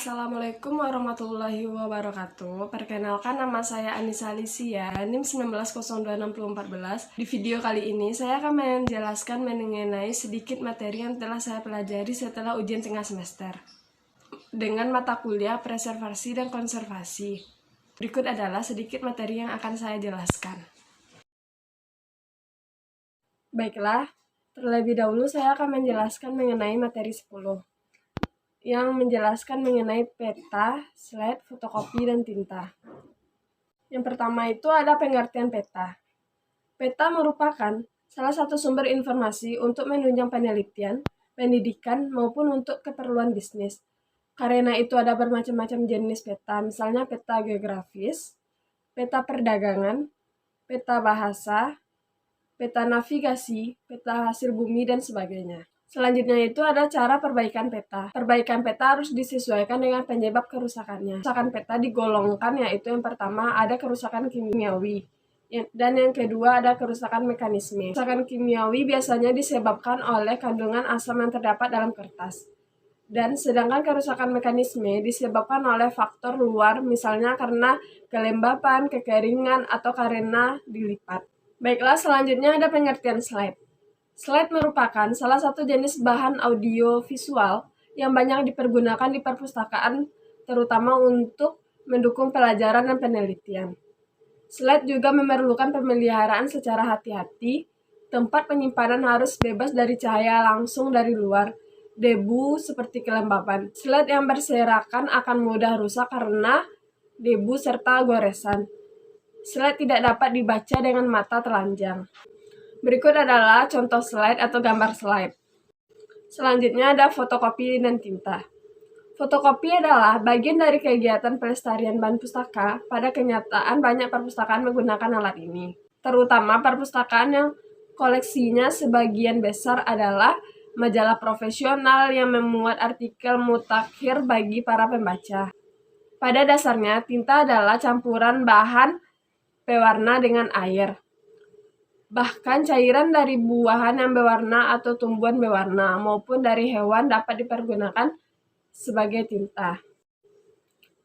Assalamualaikum warahmatullahi wabarakatuh. Perkenalkan, nama saya Anissa Alicia, NIM 1902614. Di video kali ini saya akan menjelaskan mengenai sedikit materi yang telah saya pelajari setelah ujian tengah semester dengan mata kuliah preservasi dan konservasi. Berikut adalah sedikit materi yang akan saya jelaskan. Baiklah, terlebih dahulu saya akan menjelaskan mengenai materi 10 yang menjelaskan mengenai peta, slide, fotokopi, dan tinta. Yang pertama itu ada pengertian peta. Peta merupakan salah satu sumber informasi untuk menunjang penelitian, pendidikan, maupun untuk keperluan bisnis. Karena itu ada bermacam-macam jenis peta, misalnya peta geografis, peta perdagangan, peta bahasa, peta navigasi, peta hasil bumi, dan sebagainya. Selanjutnya itu ada cara perbaikan peta. Perbaikan peta harus disesuaikan dengan penyebab kerusakannya. Kerusakan peta digolongkan, yaitu yang pertama ada kerusakan kimiawi, dan yang kedua ada kerusakan mekanisme. Kerusakan kimiawi biasanya disebabkan oleh kandungan asam yang terdapat dalam kertas. Dan sedangkan kerusakan mekanisme disebabkan oleh faktor luar, misalnya karena kelembapan, kekeringan, atau karena dilipat. Baiklah, selanjutnya ada pengertian slide. Slide merupakan salah satu jenis bahan audio visual yang banyak dipergunakan di perpustakaan, terutama untuk mendukung pelajaran dan penelitian. Slide juga memerlukan pemeliharaan secara hati-hati. Tempat penyimpanan harus bebas dari cahaya langsung dari luar, debu seperti kelembapan. Slide yang berserakan akan mudah rusak karena debu serta goresan. Slide tidak dapat dibaca dengan mata telanjang. Berikut adalah contoh slide atau gambar slide. Selanjutnya ada fotokopi dan tinta. Fotokopi adalah bagian dari kegiatan pelestarian bahan pustaka. Pada kenyataan banyak perpustakaan menggunakan alat ini, terutama perpustakaan yang koleksinya sebagian besar adalah majalah profesional yang memuat artikel mutakhir bagi para pembaca. Pada dasarnya, tinta adalah campuran bahan pewarna dengan air. Bahkan cairan dari buahan yang berwarna atau tumbuhan berwarna maupun dari hewan dapat dipergunakan sebagai tinta.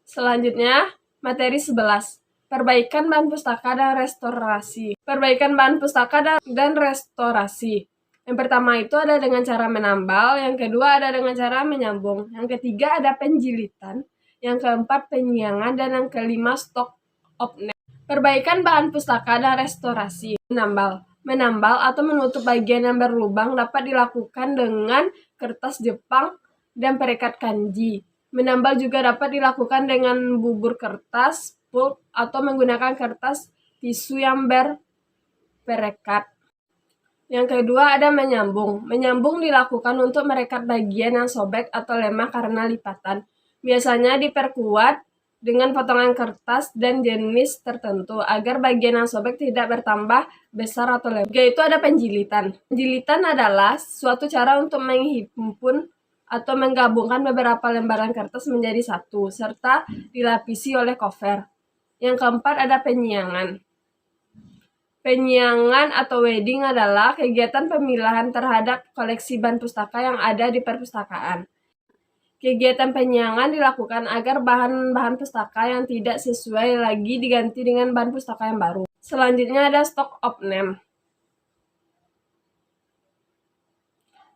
Selanjutnya, materi 11. Perbaikan bahan pustaka dan restorasi. Perbaikan bahan pustaka dan restorasi. Yang pertama itu ada dengan cara menambal, yang kedua ada dengan cara menyambung, yang ketiga ada penjilitan, yang keempat penyiangan, dan yang kelima stock opname. Perbaikan bahan pustaka dan restorasi. Menambal atau menutup bagian yang berlubang dapat dilakukan dengan kertas Jepang dan perekat kanji. Menambal juga dapat dilakukan dengan bubur kertas, pulp, atau menggunakan kertas tisu yang berperekat. Yang kedua ada menyambung. Menyambung dilakukan untuk merekat bagian yang sobek atau lemah karena lipatan. Biasanya diperkuat dengan potongan kertas dan jenis tertentu agar bagian yang sobek tidak bertambah besar atau lebar. Yaitu ada penjilitan. Penjilitan adalah suatu cara untuk menghimpun atau menggabungkan beberapa lembaran kertas menjadi satu, serta dilapisi oleh cover. Yang keempat ada penyiangan. Penyiangan atau wedding adalah kegiatan pemilahan terhadap koleksi bahan pustaka yang ada di perpustakaan. Kegiatan penyiangan dilakukan agar bahan-bahan pustaka yang tidak sesuai lagi diganti dengan bahan pustaka yang baru. Selanjutnya ada stock opname.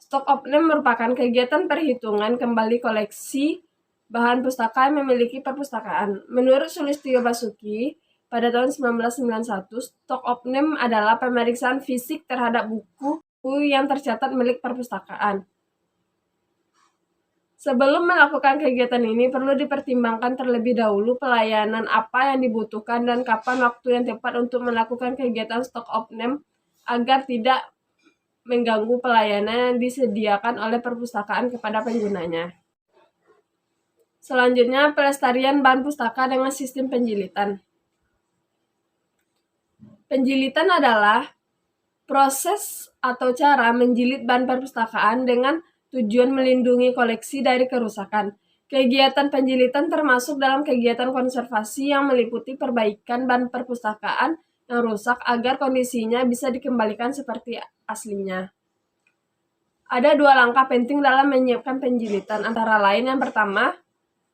Stock opname merupakan kegiatan perhitungan kembali koleksi bahan pustaka yang memiliki perpustakaan. Menurut Sulistyo Basuki, pada tahun 1991, stock opname adalah pemeriksaan fisik terhadap buku yang tercatat milik perpustakaan. Sebelum melakukan kegiatan ini, perlu dipertimbangkan terlebih dahulu pelayanan apa yang dibutuhkan dan kapan waktu yang tepat untuk melakukan kegiatan stock opname agar tidak mengganggu pelayanan yang disediakan oleh perpustakaan kepada penggunanya. Selanjutnya, pelestarian bahan pustaka dengan sistem penjilitan. Penjilitan adalah proses atau cara menjilid bahan perpustakaan dengan tujuan melindungi koleksi dari kerusakan. Kegiatan penjilitan termasuk dalam kegiatan konservasi yang meliputi perbaikan bahan perpustakaan yang rusak agar kondisinya bisa dikembalikan seperti aslinya. Ada dua langkah penting dalam menyiapkan penjilitan, antara lain yang pertama,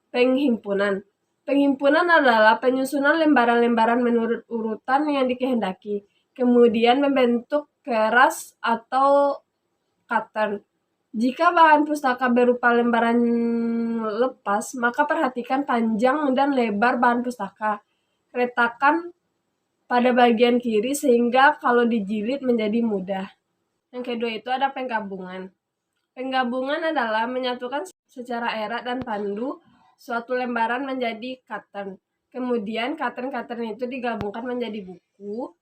Penghimpunan. Penghimpunan adalah penyusunan lembaran-lembaran menurut urutan yang dikehendaki, kemudian membentuk keras atau pattern. Jika bahan pustaka berupa lembaran lepas, maka perhatikan panjang dan lebar bahan pustaka. Letakkan pada bagian kiri sehingga kalau dijilid menjadi mudah. Yang kedua itu ada penggabungan. Penggabungan adalah menyatukan secara erat dan pandu suatu lembaran menjadi pattern. Kemudian pattern-pattern itu digabungkan menjadi buku.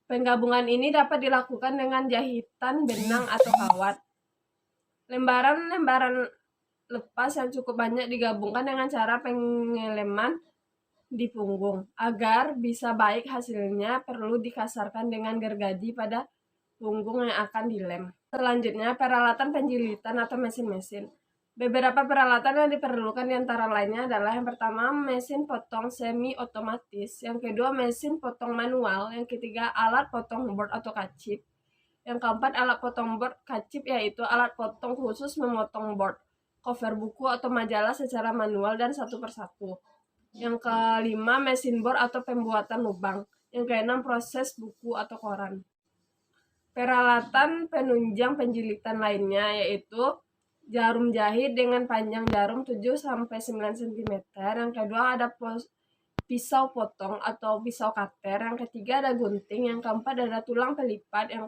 Penggabungan ini dapat dilakukan dengan jahitan benang atau kawat. Lembaran-lembaran lepas yang cukup banyak digabungkan dengan cara pengeleman di punggung. Agar bisa baik hasilnya, perlu dikasarkan dengan gergaji pada punggung yang akan dilem. Selanjutnya, peralatan penjilitan atau mesin-mesin. Beberapa peralatan yang diperlukan diantara lainnya adalah yang pertama, mesin potong semi-otomatis. Yang kedua, mesin potong manual. Yang ketiga, alat potong board atau kacip. Yang keempat, alat potong board kacip, yaitu alat potong khusus memotong board, cover buku atau majalah secara manual dan satu persatu. Yang kelima, mesin bor atau pembuatan lubang. Yang keenam, proses buku atau koran. Peralatan penunjang penjilitan lainnya yaitu jarum jahit dengan panjang jarum 7-9 cm. Yang kedua ada pisau potong atau pisau cutter. Yang ketiga ada gunting. Yang keempat ada tulang pelipat. Yang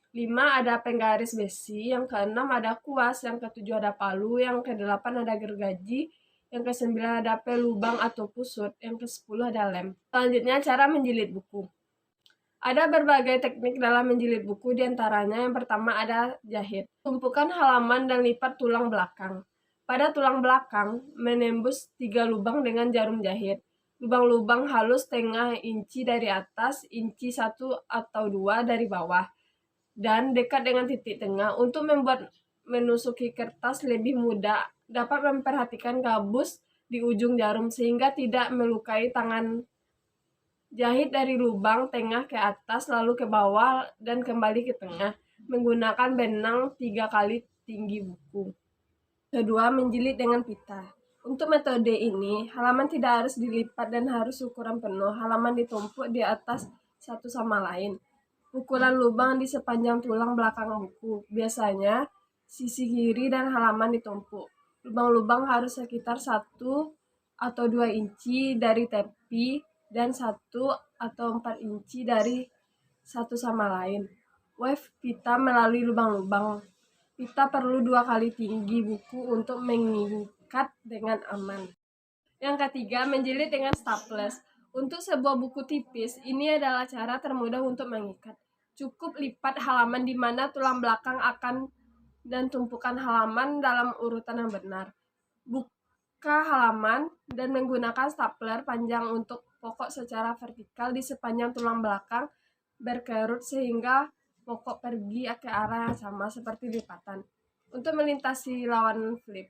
kelima ada penggaris besi. Yang keenam ada kuas. Yang ketujuh ada palu. Yang kedelapan ada gergaji. Yang kesembilan ada pelubang atau pusut. Yang kesepuluh ada lem. Selanjutnya cara menjilid buku. Ada berbagai teknik dalam menjilid buku, diantaranya yang pertama ada jahit. Tumpukan halaman dan lipat tulang belakang. Pada tulang belakang, menembus 3 lubang dengan jarum jahit. Lubang-lubang halus setengah inci dari atas, inci 1 atau 2 dari bawah, dan dekat dengan titik tengah. Untuk membuat menusuki kertas lebih mudah, dapat memperhatikan gabus di ujung jarum sehingga tidak melukai tangan. Jahit dari lubang tengah ke atas, lalu ke bawah, dan kembali ke tengah, menggunakan benang 3 kali tinggi buku. Kedua, menjilid dengan pita. Untuk metode ini, halaman tidak harus dilipat dan harus ukuran penuh. Halaman ditumpuk di atas satu sama lain. Ukuran lubang di sepanjang tulang belakang buku. Biasanya, sisi kiri dan halaman ditumpuk. Lubang-lubang harus sekitar 1 atau 2 inci dari tepi dan 1 atau 4 inci dari satu sama lain. Wave pita melalui lubang-lubang. Pita perlu 2 kali tinggi buku untuk mengikat dengan aman. Yang ketiga, menjilid dengan staples. Untuk sebuah buku tipis, ini adalah cara termudah untuk mengikat. Cukup lipat halaman di mana tulang belakang akan dan tumpukan halaman dalam urutan yang benar. Buka halaman dan menggunakan stapler panjang untuk pokok secara vertikal di sepanjang tulang belakang berkerut sehingga pokok pergi ke arah yang sama seperti lipatan. Untuk melintasi lawan flip,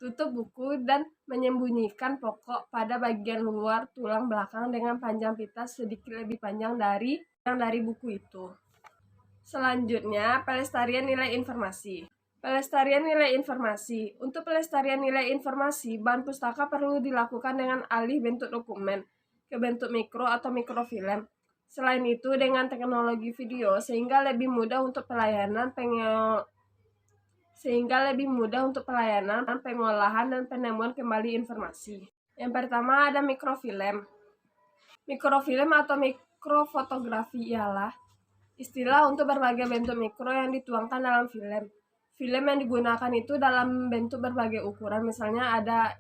tutup buku dan menyembunyikan pokok pada bagian luar tulang belakang dengan panjang pita sedikit lebih panjang dari buku itu. Selanjutnya, pelestarian nilai informasi. Pelestarian nilai informasi. Untuk pelestarian nilai informasi, bahan pustaka perlu dilakukan dengan alih bentuk dokumen ke bentuk mikro atau mikrofilm. Selain itu, dengan teknologi video sehingga lebih mudah untuk pelayanan pengolahan dan penemuan kembali informasi. Yang pertama ada mikrofilm. Mikrofilm atau mikrofotografi ialah istilah untuk berbagai bentuk mikro yang dituangkan dalam film. Film yang digunakan itu dalam bentuk berbagai ukuran, misalnya ada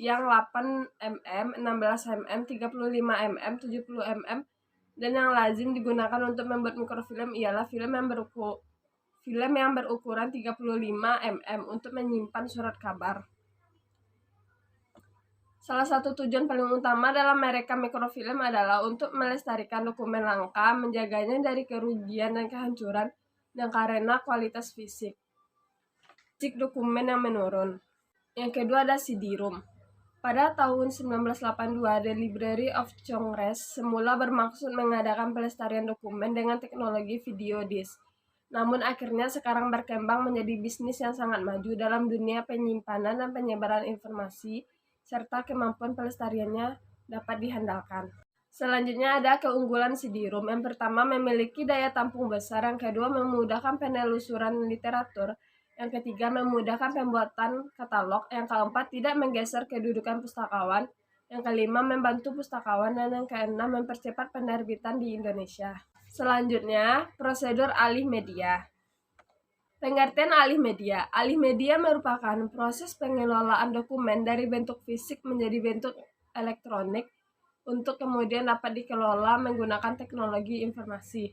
yang 8 mm, 16 mm, 35 mm, 70 mm, dan yang lazim digunakan untuk membuat mikrofilm ialah film yang berukuran 35 mm untuk menyimpan surat kabar. Salah satu tujuan paling utama dalam merekam mikrofilm adalah untuk melestarikan dokumen langka, menjaganya dari kerugian dan kehancuran, dan karena kualitas fisik dokumen yang menurun. Yang kedua ada CD-ROM. Pada tahun 1982, The Library of Congress semula bermaksud mengadakan pelestarian dokumen dengan teknologi video disk. namun akhirnya sekarang berkembang menjadi bisnis yang sangat maju dalam dunia penyimpanan dan penyebaran informasi, serta kemampuan pelestariannya dapat dihandalkan. Selanjutnya ada keunggulan CD-ROM. Yang pertama, memiliki daya tampung besar. Yang kedua, memudahkan penelusuran literatur. Yang ketiga, memudahkan pembuatan katalog. Yang keempat, tidak menggeser kedudukan pustakawan. Yang kelima, membantu pustakawan. Dan yang keenam, mempercepat penerbitan di Indonesia. Selanjutnya, prosedur alih media. Pengertian alih media. Alih media merupakan proses pengelolaan dokumen dari bentuk fisik menjadi bentuk elektronik untuk kemudian dapat dikelola menggunakan teknologi informasi.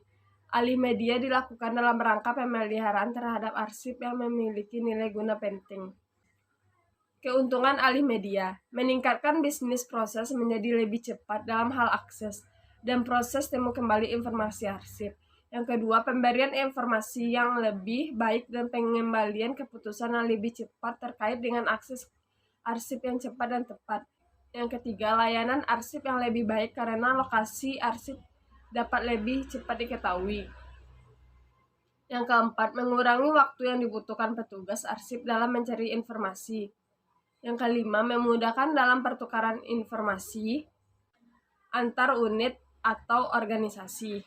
Alih media dilakukan dalam rangka pemeliharaan terhadap arsip yang memiliki nilai guna penting. Keuntungan alih media, meningkatkan bisnis proses menjadi lebih cepat dalam hal akses dan proses temu kembali informasi arsip. Yang kedua, pemberian informasi yang lebih baik dan pengembalian keputusan yang lebih cepat terkait dengan akses arsip yang cepat dan tepat. Yang ketiga, layanan arsip yang lebih baik karena lokasi arsip dapat lebih cepat diketahui. Yang keempat, mengurangi waktu yang dibutuhkan petugas arsip dalam mencari informasi. Yang kelima, memudahkan dalam pertukaran informasi antar unit atau organisasi.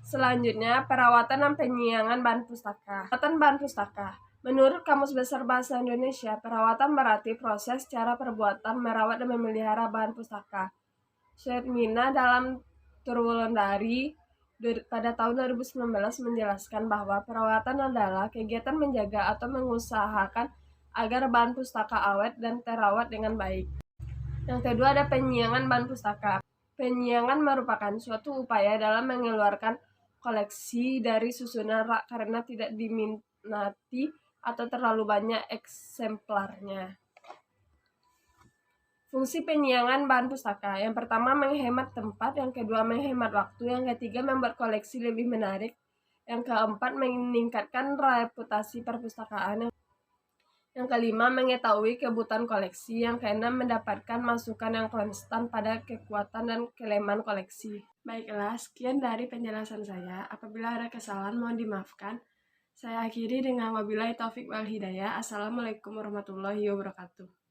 Selanjutnya, perawatan dan penyiangan bahan pustaka. Perawatan bahan pustaka. Menurut Kamus Besar Bahasa Indonesia, perawatan berarti proses, cara perbuatan, merawat dan memelihara bahan pustaka. Syedmina dalam Turwulandari pada tahun 2019 menjelaskan bahwa perawatan adalah kegiatan menjaga atau mengusahakan agar bahan pustaka awet dan terawat dengan baik. Yang kedua ada penyiangan bahan pustaka. Penyiangan merupakan suatu upaya dalam mengeluarkan koleksi dari susunan rak karena tidak diminati atau terlalu banyak eksemplarnya. Fungsi penyiangan bahan pustaka. Yang pertama menghemat tempat, yang kedua menghemat waktu, yang ketiga membuat koleksi lebih menarik, yang keempat meningkatkan reputasi perpustakaan, yang kelima mengetahui kebutuhan koleksi, yang keenam mendapatkan masukan yang konstan pada kekuatan dan kelemahan koleksi. Baiklah, sekian dari penjelasan saya. Apabila ada kesalahan mohon dimaafkan. Saya akhiri dengan wabillahi taufik wal hidayah. Assalamualaikum warahmatullahi wabarakatuh.